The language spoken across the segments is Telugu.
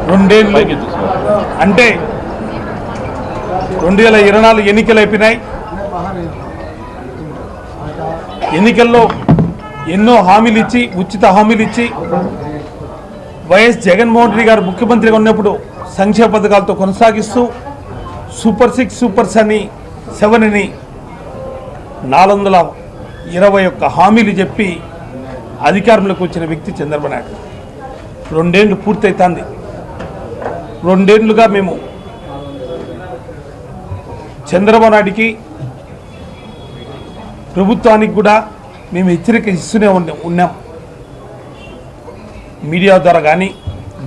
రెండేళ్ళు అంటే 2024 ఎన్నికలు అయిపోయినాయి. ఎన్నికల్లో ఎన్నో హామీలు ఇచ్చి, ఉచిత హామీలు ఇచ్చి, వైఎస్ జగన్మోహన్ రెడ్డి గారు ముఖ్యమంత్రిగా ఉన్నప్పుడు సంక్షేమ పథకాలతో కొనసాగిస్తూ సూపర్ 6, సూపర్ 7 అని 421 హామీలు చెప్పి అధికారంలోకి వచ్చిన వ్యక్తి చంద్రబాబు నాయుడు. 2 ఏళ్ళు పూర్తవుతుంది. 2 ఏళ్ళుగా మేము చంద్రబాబు నాయుడికి, ప్రభుత్వానికి కూడా మేము హెచ్చరిక ఇస్తూనే ఉన్నాం. మీడియా ద్వారా కానీ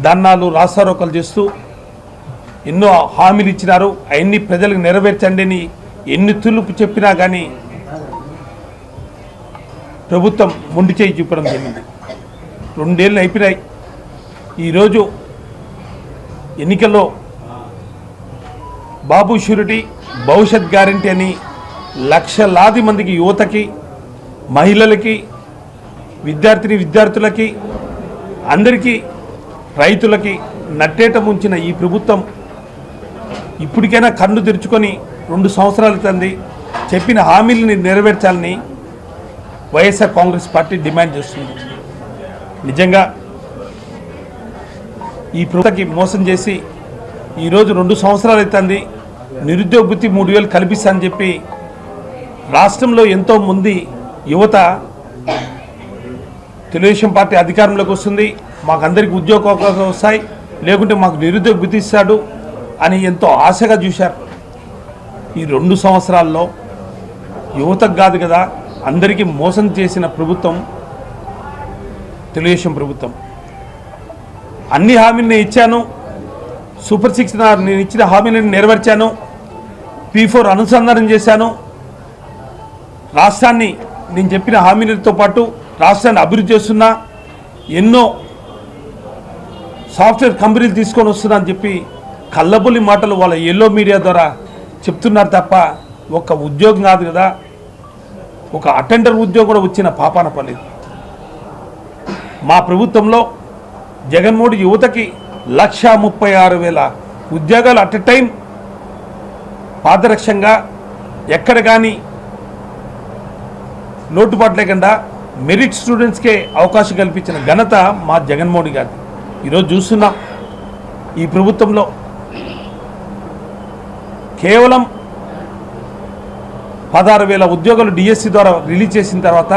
ధర్నాలు, రాస్తారోకలు చేస్తూ ఎన్నో హామీలు ఇచ్చినారు. అవన్నీ ప్రజలకు నెరవేర్చండి అని ఎన్ని తులుపు చెప్పినా కానీ ప్రభుత్వం మొండి చేయి చూపడం జరిగింది. 2 ఏళ్ళు అయిపోయినాయి. ఈరోజు ఎన్నికల్లో బాబు షూరిటీ, భవిష్యత్ గ్యారంటీ అని లక్షలాది మందికి, యువతకి, మహిళలకి, విద్యార్థులకి, అందరికీ, రైతులకి నట్టేట ముంచిన ఈ ప్రభుత్వం ఇప్పటికైనా కన్ను తెరుచుకొని 2 సంవత్సరాలు తంది చెప్పిన హామీలని నెరవేర్చాలని వైఎస్ఆర్ కాంగ్రెస్ పార్టీ డిమాండ్ చేస్తుంది. నిజంగా ఈ ప్రభుత్వకి మోసం చేసి ఈరోజు 2 సంవత్సరాలు అవుతుంది. నిరుద్యోగ వృత్తి 3000 కల్పిస్తా అని చెప్పి రాష్ట్రంలో ఎంతోమంది యువత తెలుగుదేశం పార్టీ అధికారంలోకి వస్తుంది, మాకందరికి ఉద్యోగ అవకాశాలు వస్తాయి, లేకుంటే మాకు నిరుద్యోగ వృత్తి ఇస్తాడు అని ఎంతో ఆశగా చూశారు. ఈ 2 సంవత్సరాల్లో యువతకు కాదు కదా, అందరికీ మోసం చేసిన ప్రభుత్వం తెలుగుదేశం ప్రభుత్వం. అన్ని హామీలు నేను ఇచ్చాను, సూపర్ 6 నేను ఇచ్చిన హామీలను నెరవేర్చాను, P4 అనుసంధానం చేశాను, రాష్ట్రాన్ని నేను చెప్పిన హామీలతో పాటు రాష్ట్రాన్ని అభివృద్ధి చేస్తున్నా, ఎన్నో సాఫ్ట్వేర్ కంపెనీలు తీసుకొని వస్తున్నా అని చెప్పి కల్లబొల్లి మాటలు వాళ్ళ ఎల్లో మీడియా ద్వారా చెప్తున్నారు తప్ప ఒక ఉద్యోగం కాదు కదా, ఒక అటెండర్ ఉద్యోగం కూడా వచ్చిన పాపాన పడలేదు. మా ప్రభుత్వంలో జగన్మోహన్ యువతకి 136,000 ఉద్యోగాలు అట్ ఎ టైం పాదరక్షంగా ఎక్కడ కానీ లోటుపాటు లేకుండా మెరిట్ స్టూడెంట్స్కే అవకాశం కల్పించిన ఘనత మా జగన్మోహన్ గారు. ఈరోజు చూస్తున్నాం ఈ ప్రభుత్వంలో కేవలం 16,000 ఉద్యోగాలు డిఎస్సి ద్వారా రిలీజ్ చేసిన తర్వాత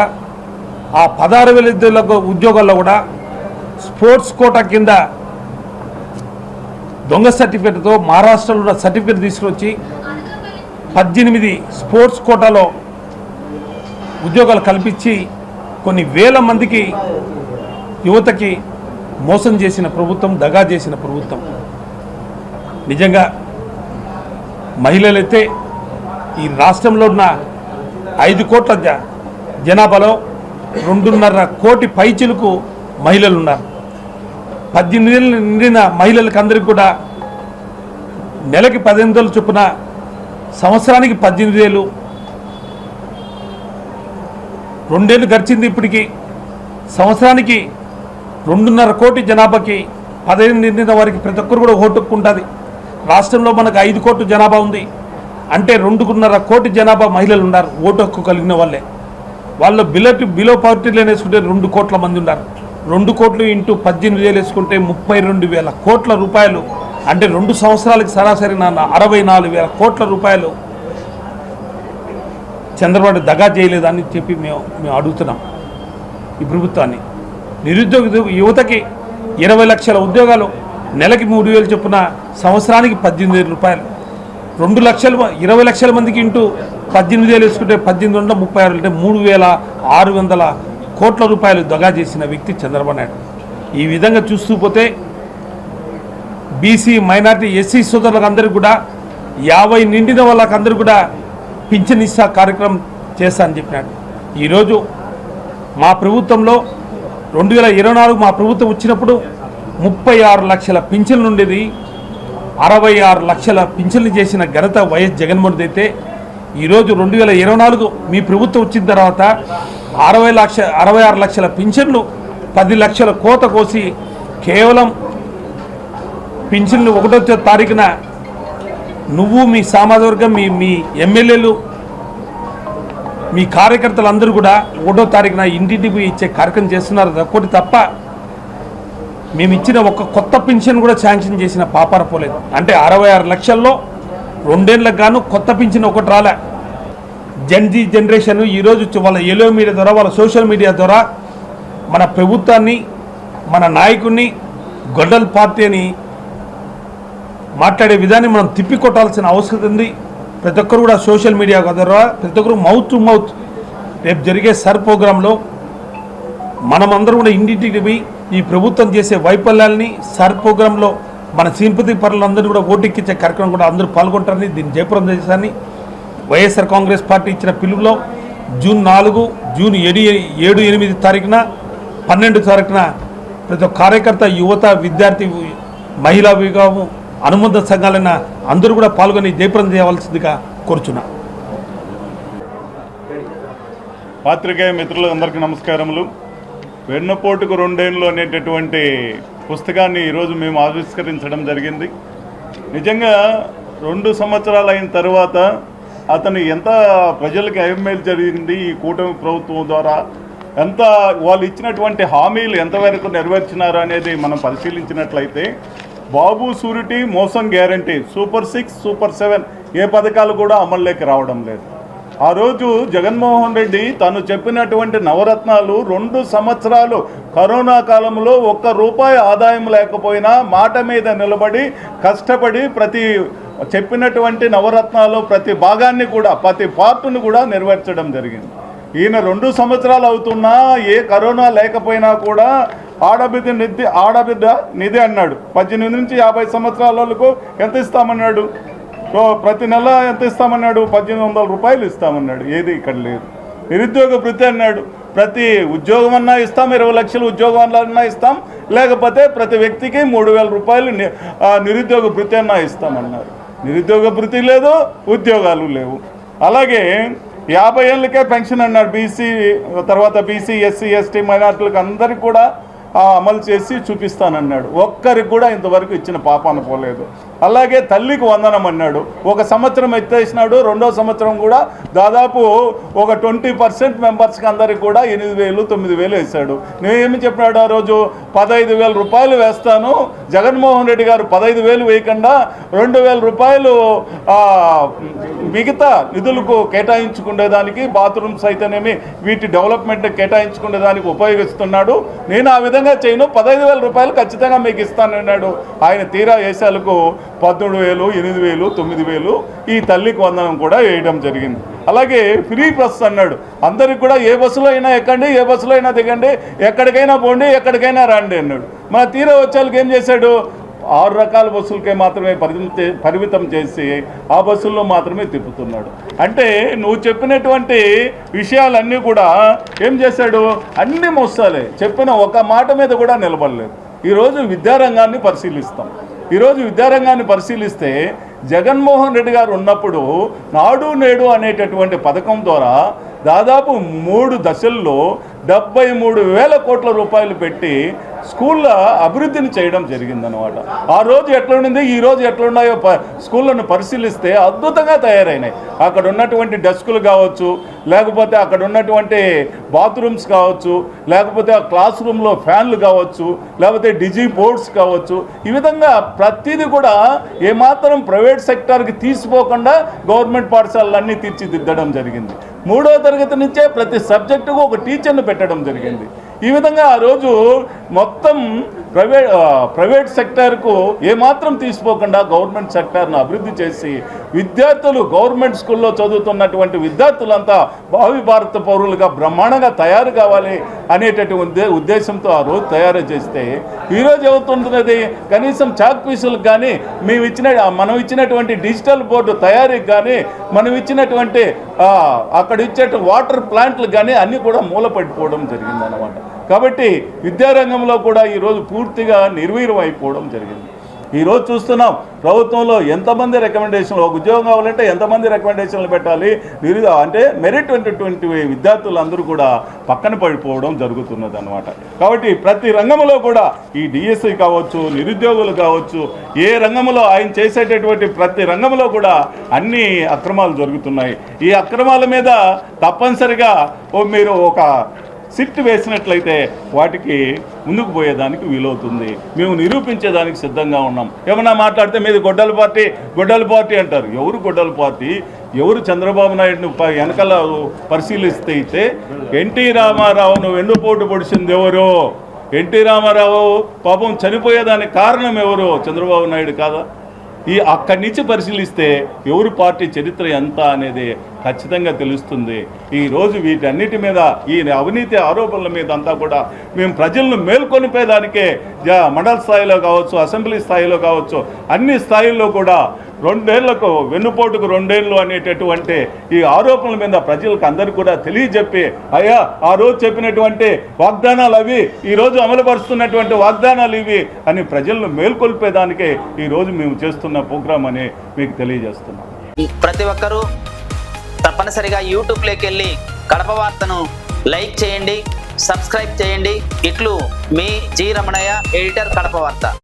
ఆ 16,000 ఉద్యోగాల్లో కూడా స్పోర్ట్స్ కోటా కింద దొంగ సర్టిఫికేట్తో మహారాష్ట్రలో ఉన్న సర్టిఫికేట్ తీసుకొచ్చి 18 స్పోర్ట్స్ కోటాలో ఉద్యోగాలు కల్పించి కొన్ని వేల మందికి, యువతకి మోసం చేసిన ప్రభుత్వం, దగా చేసిన ప్రభుత్వం. నిజంగా మహిళలైతే ఈ రాష్ట్రంలో ఉన్న 5 కోట్ల జనాభాలో 2.5 కోటి పైచిలకు మహిళలు ఉన్నారు. 18 ఏళ్ళు నిండిన మహిళలకు అందరికీ కూడా నెలకి 18,000 చొప్పున, సంవత్సరానికి 18,000. 2 ఏళ్ళు గడిచింది. ఇప్పటికీ సంవత్సరానికి 2.5 కోటి జనాభాకి 15 నిండిన వారికి ప్రతి ఒక్కరు కూడా ఓటు హక్కు ఉంటుంది. రాష్ట్రంలో మనకు 5 కోట్ల జనాభా ఉంది అంటే 2.5 కోటి జనాభా మహిళలు ఉన్నారు ఓటు హక్కు కలిగిన వాళ్ళే. వాళ్ళు బిలో పావర్టీ లైన్ వేసుకుంటే 2 కోట్ల మంది ఉన్నారు. 2 కోట్లు ఇంటూ 18,000 వేసుకుంటే 32,000 కోట్ల రూపాయలు, అంటే 2 సంవత్సరాలకు సరాసరి 64,000 కోట్ల రూపాయలు చంద్రబాబు దగా చేయలేదని చెప్పి మేము అడుగుతున్నాం ఈ ప్రభుత్వాన్ని. నిరుద్యోగ యువతకి 20 లక్షల ఉద్యోగాలు, నెలకి 3,000 చొప్పున, సంవత్సరానికి 18,000 రూపాయలు, 20 లక్షల మందికి ఇంటూ 18,000 వేసుకుంటే 1836 అంటే 3,600 కోట్ల రూపాయలు దగా చేసిన వ్యక్తి చంద్రబాబు నాయుడు. ఈ విధంగా చూస్తూ పోతే బీసీ, మైనార్టీ, ఎస్సీ సోదరులకు అందరికీ కూడా 50 నిండిన వాళ్ళకందరూ కూడా పింఛన్ ఇస్తా కార్యక్రమం చేస్తా అని చెప్పినాడు. ఈరోజు మా ప్రభుత్వంలో 2024 మా ప్రభుత్వం వచ్చినప్పుడు 36 లక్షల పింఛన్లు ఉండేది. 66 లక్షల పింఛన్లు చేసిన ఘనత వైఎస్ జగన్మోహన్ అయితే, ఈరోజు 2024 మీ ప్రభుత్వం వచ్చిన తర్వాత 66 లక్షల పింఛన్లు 10 లక్షల కోత కోసి కేవలం పింఛన్లు 1వ తారీఖున నువ్వు మీ సామాజిక వర్గం మీ ఎమ్మెల్యేలు మీ కార్యకర్తలు అందరూ కూడా 1వ తారీఖున ఇంటింటికి ఇచ్చే కార్యక్రమం చేస్తున్నారు. ఒకటి తప్ప మేము ఇచ్చిన ఒక కొత్త పింఛన్ కూడా శాంక్షన్ చేసిన పాపాన పోలేదు. అంటే 66 లక్షల్లో 2 ఏళ్ళకు గాను కొత్త పింఛన్ ఒకటి రాలే. జన్జీ జనరేషన్ ఈరోజు వాళ్ళ ఎలో మీడియా ద్వారా వాళ్ళ సోషల్ మీడియా ద్వారా మన ప్రభుత్వాన్ని మన నాయకుడిని గొడ్డల్ పార్టీ అని మాట్లాడే విధాన్ని మనం తిప్పికొట్టాల్సిన అవసరం ఉంది. ప్రతి ఒక్కరు కూడా సోషల్ మీడియా ద్వారా ప్రతి ఒక్కరు మౌత్ టు మౌత్ రేపు జరిగే సర్ ప్రోగ్రాంలో మనమందరం కూడా ఇంటింటికి పోయి ఈ ప్రభుత్వం చేసే వైఫల్యాలని సర్ ప్రోగ్రాంలో మన సింపతి పరులందరూ కూడా ఓటెక్కించే కార్యక్రమం కూడా అందరూ పాల్గొంటారని దీన్ని జయపురం చేశారని వైఎస్ఆర్ కాంగ్రెస్ పార్టీ ఇచ్చిన పిలుపులో జూన్ 4, జూన్ 7, 8 తారీఖున 12 తారీఖున ప్రతి ఒక్క కార్యకర్త, యువత, విద్యార్థి, మహిళా విభాగం, అనుబంధ సంఘాలైన అందరూ కూడా పాల్గొని జయప్రదం చేయవలసిందిగా కోరుచున్నా. పాత్రికేయ మిత్రులందరికీ నమస్కారములు. వెన్నుపోటుకు 2 ఏళ్ళు అనేటటువంటి పుస్తకాన్ని ఈరోజు మేము ఆవిష్కరించడం జరిగింది. నిజంగా 2 సంవత్సరాలు అయిన తర్వాత అతను ఎంత ప్రజలకు ఏమేలు జరిగింది, ఈ కూటమి ప్రభుత్వం ద్వారా ఎంత వాళ్ళు ఇచ్చినటువంటి హామీలు ఎంతవరకు నెరవేర్చినారు అనేది మనం పరిశీలించినట్లయితే బాబు షూరిటీ, మోసం గ్యారంటీ, సూపర్ 6, సూపర్ 7 ఏ పథకాలు కూడా అమల్లోకి రావడం లేదు. ఆ రోజు జగన్మోహన్ రెడ్డి తను చెప్పినటువంటి నవరత్నాలు 2 సంవత్సరాలు కరోనా కాలంలో ₹1 ఆదాయం లేకపోయినా మాట మీద నిలబడి కష్టపడి ప్రతి చెప్పినటువంటి నవరత్నాలు ప్రతి భాగాన్ని కూడా ప్రతి పార్టును కూడా నెరవేర్చడం జరిగింది. ఈయన 2 సంవత్సరాలు అవుతున్నా ఏ కరోనా లేకపోయినా కూడా ఆడబిడ్డ నిధి అన్నాడు. 18 నుంచి 50 సంవత్సరాల వాళ్ళకు ఎంత ఇస్తామన్నాడు? ప్రతి నెల ఎంత ఇస్తామన్నాడు? ₹1,800 ఇస్తామన్నాడు. ఏది ఇక్కడ లేదు. నిరుద్యోగ భృతి అన్నాడు. ప్రతి ఉద్యోగం అన్నా ఇస్తాం, 20 లక్షల ఉద్యోగం అన్నా ఇస్తాం, లేకపోతే ప్రతి వ్యక్తికి ₹3,000 నిరుద్యోగ భృతి అన్నా ఇస్తామన్నారు. నిరుద్యోగ భృతి లేదు, ఉద్యోగాలు లేవు. అలాగే 50 ఏళ్ళకే పెన్షన్ అన్నాడు. బీసీ తర్వాత బీసీ, ఎస్సీ, ఎస్టీ మైనార్టీలకు అందరికీ కూడా అమలు చేసి చూపిస్తానన్నాడు. ఒక్కరికి కూడా ఇంతవరకు ఇచ్చిన పాపాన పోలేదు. అలాగే తల్లికి వందనం అన్నాడు. 1 సంవత్సరం ఎత్తేసినాడు, 2వ సంవత్సరం కూడా దాదాపు ఒక 20% మెంబర్స్కి అందరికి కూడా 8,000, 9,000 వేశాడు. నేనేమి చెప్పినాడు ఆ రోజు? ₹15,000 వేస్తాను. జగన్మోహన్ రెడ్డి గారు 15,000 వేయకుండా ₹2,000 మిగతా నిధులకు కేటాయించుకునేదానికి, బాత్రూమ్స్ అయితేనేమి వీటి డెవలప్మెంట్ కేటాయించుకునేదానికి ఉపయోగిస్తున్నాడు. నేను ఆ విధంగా చేయను, ₹15,000 ఖచ్చితంగా మీకు ఇస్తానన్నాడు. ఆయన తీరా వేసాలకు 17,000, 8,000, 9,000 ఈ తల్లికి వందనం కూడా వేయడం జరిగింది. అలాగే ఫ్రీ బస్ అన్నాడు. అందరికి కూడా ఏ బస్సులో అయినా ఎక్కండి, ఏ బస్సులో అయినా దిగండి, ఎక్కడికైనా పోండి, ఎక్కడికైనా రండి అన్నాడు. మన తీరా వచ్చేళ్ళకి ఏం చేశాడు? 6 రకాల బస్సులకే మాత్రమే పరిమితం చేసి ఆ బస్సుల్లో మాత్రమే తిప్పుతున్నాడు. అంటే నువ్వు చెప్పినటువంటి విషయాలన్నీ కూడా ఏం చేశాడు? అన్ని మోసాలే. చెప్పిన ఒక మాట మీద కూడా నిలబడలేదు. ఈరోజు విద్యారంగాన్ని పరిశీలిస్తాం. ఈరోజు విద్యారంగాన్ని పరిశీలిస్తే జగన్మోహన్ రెడ్డి గారు ఉన్నప్పుడు నాడు నేడు అనేటటువంటి పథకం ద్వారా దాదాపు 3 దశల్లో 73,000 కోట్ల రూపాయలు పెట్టి స్కూళ్ళ అభివృద్ధిని చేయడం జరిగిందనమాట. ఆ రోజు ఎట్లుండింది, ఈ రోజు ఎట్లున్నాయో స్కూళ్ళను పరిశీలిస్తే అద్భుతంగా తయారైనాయి. అక్కడ ఉన్నటువంటి డెస్కులు కావచ్చు, లేకపోతే అక్కడ ఉన్నటువంటి బాత్రూమ్స్ కావచ్చు, లేకపోతే ఆ క్లాస్ రూమ్లో ఫ్యాన్లు కావచ్చు, లేకపోతే డిజీ బోర్డ్స్ కావచ్చు, ఈ విధంగా ప్రతిదీ కూడా ఏమాత్రం ప్రైవేట్ సెక్టార్కి తీసిపోకుండా గవర్నమెంట్ పాఠశాలలన్నీ తీర్చిదిద్దడం జరిగింది. 3వ తరగతి నుంచే ప్రతి సబ్జెక్టుకు ఒక టీచర్ను పెట్టడం జరిగింది. ఈ విధంగా ఆ రోజు మొత్తం ప్రైవేట్ సెక్టార్కు ఏమాత్రం తీసిపోకుండా గవర్నమెంట్ సెక్టార్ను అభివృద్ధి చేసి విద్యార్థులు గవర్నమెంట్ స్కూల్లో చదువుతున్నటువంటి విద్యార్థులంతా భావి భారత పౌరులుగా బ్రహ్మాండంగా తయారు కావాలి అనేటటువంటి ఉద్దేశంతో ఆ రోజు తయారు చేస్తే ఈరోజు ఏమవుతున్నది? కనీసం చాక్ పీసులకు కానీ మనం ఇచ్చినటువంటి డిజిటల్ బోర్డు తయారీకి కానీ మనం ఇచ్చినటువంటి అక్కడ ఇచ్చే వాటర్ ప్లాంట్లు కానీ అన్నీ కూడా మూలపడిపోవడం జరిగిందన్నమాట. కాబట్టి విద్యారంగంలో కూడా ఈరోజు పూర్తిగా నిర్వీర్యం అయిపోవడం జరిగింది. ఈరోజు చూస్తున్నాం ప్రభుత్వంలో ఎంతమంది రికమెండేషన్లు, ఒక ఉద్యోగం కావాలంటే ఎంతమంది రికమెండేషన్లు పెట్టాలి, అంటే మెరిట్ ఉన్నటువంటి విద్యార్థులందరూ కూడా పక్కన పడిపోవడం జరుగుతున్నది అనమాట. కాబట్టి ప్రతి రంగంలో కూడా ఈ డిఎస్సి కావచ్చు, నిరుద్యోగులు కావచ్చు, ఏ రంగంలో ఆయన చేసేటటువంటి ప్రతి రంగంలో కూడా అన్ని అక్రమాలు జరుగుతున్నాయి. ఈ అక్రమాల మీద తప్పనిసరిగా మీరు ఒక సిట్ వేసినట్లయితే వాటికి ముందుకు పోయేదానికి వీలవుతుంది. మేము నిరూపించేదానికి సిద్ధంగా ఉన్నాం. ఏమన్నా మాట్లాడితే మీది గొడ్డల పార్టీ అంటారు. ఎవరు గొడ్డల పార్టీ? ఎవరు చంద్రబాబు నాయుడును వెనకాల పరిశీలిస్తే అయితే ఎన్టీ రామారావును వెన్నుపోటు పొడిచింది ఎవరు? ఎన్టీ రామారావు పాపం చనిపోయేదానికి కారణం ఎవరు? చంద్రబాబు నాయుడు కాదా? అక్కడి నుంచి పరిశీలిస్తే ఎవరు పార్టీ చరిత్ర ఎంత అనేది ఖచ్చితంగా తెలుస్తుంది. ఈరోజు వీటన్నిటి మీద, ఈ అవినీతి ఆరోపణల మీద అంతా కూడా మేము ప్రజలను మేల్కొనిపోయేదానికే మండల స్థాయిలో కావచ్చు, అసెంబ్లీ స్థాయిలో కావచ్చు, అన్ని స్థాయిల్లో కూడా 2 ఏళ్లకు వెన్నుపోటుకు 2 ఏళ్ళు అనేటటువంటి ఈ ఆరోపణల మీద ప్రజలకు అందరికీ కూడా తెలియజెప్పి, అయ్యా ఆ రోజు చెప్పినటువంటి వాగ్దానాలు అవి, ఈరోజు అమలుపరుస్తున్నటువంటి వాగ్దానాలు ఇవి అని ప్రజలను మేల్కొల్పేదానికే ఈరోజు మేము చేస్తున్న ప్రోగ్రాం అని మీకు తెలియజేస్తున్నాం. ప్రతి ఒక్కరూ తప్పనిసరిగా యూట్యూబ్లోకి వెళ్ళి కడప వార్తను లైక్ చేయండి, సబ్స్క్రైబ్ చేయండి. ఇట్లు మీ జి రమణయ్య, ఎడిటర్, కడప వార్త.